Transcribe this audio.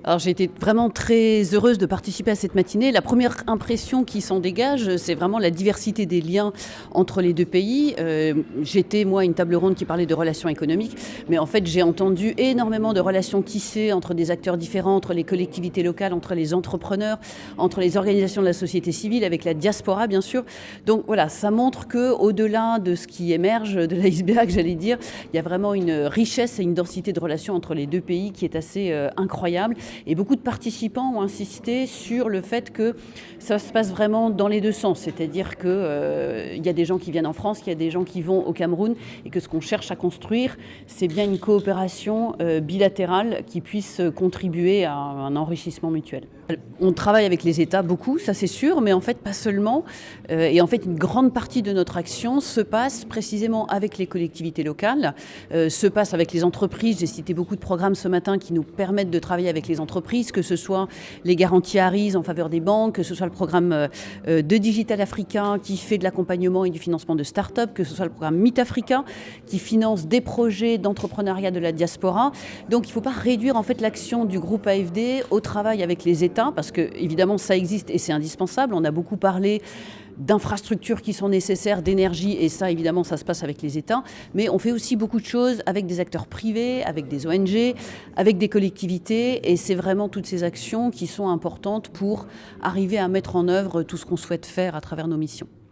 Alors j'ai été vraiment très heureuse de participer à cette matinée. La première impression qui s'en dégage, c'est vraiment la diversité des liens entre les deux pays. J'étais, moi, à une table ronde qui parlait de relations économiques, mais en fait j'ai entendu énormément de relations tissées entre des acteurs différents, entre les collectivités locales, entre les entrepreneurs, entre les organisations de la société civile, avec la diaspora bien sûr. Donc voilà, ça montre qu'au-delà de ce qui émerge de l'iceberg, j'allais dire, il y a vraiment une richesse et une densité de relations entre les deux pays qui est assez incroyable. Et beaucoup de participants ont insisté sur le fait que ça se passe vraiment dans les deux sens. C'est-à-dire qu'il y a des gens qui viennent en France, qu'il y a des gens qui vont au Cameroun, et que ce qu'on cherche à construire, c'est bien une coopération bilatérale qui puisse contribuer à un enrichissement mutuel. On travaille avec les États beaucoup, ça c'est sûr, mais en fait pas seulement. Et en fait une grande partie de notre action se passe précisément avec les collectivités locales, se passe avec les entreprises. J'ai cité beaucoup de programmes ce matin qui nous permettent de travailler avec les entreprises, que ce soit les garanties ARIS en faveur des banques, que ce soit le programme de Digital Africa qui fait de l'accompagnement et du financement de start-up, que ce soit le programme Meet Africa qui finance des projets d'entrepreneuriat de la diaspora. Donc il ne faut pas réduire en fait l'action du groupe AFD au travail avec les États, parce que évidemment ça existe et c'est indispensable. On a beaucoup parlé d'infrastructures qui sont nécessaires, d'énergie, et ça évidemment ça se passe avec les États, mais on fait aussi beaucoup de choses avec des acteurs privés, avec des ONG, avec des collectivités, et c'est vraiment toutes ces actions qui sont importantes pour arriver à mettre en œuvre tout ce qu'on souhaite faire à travers nos missions.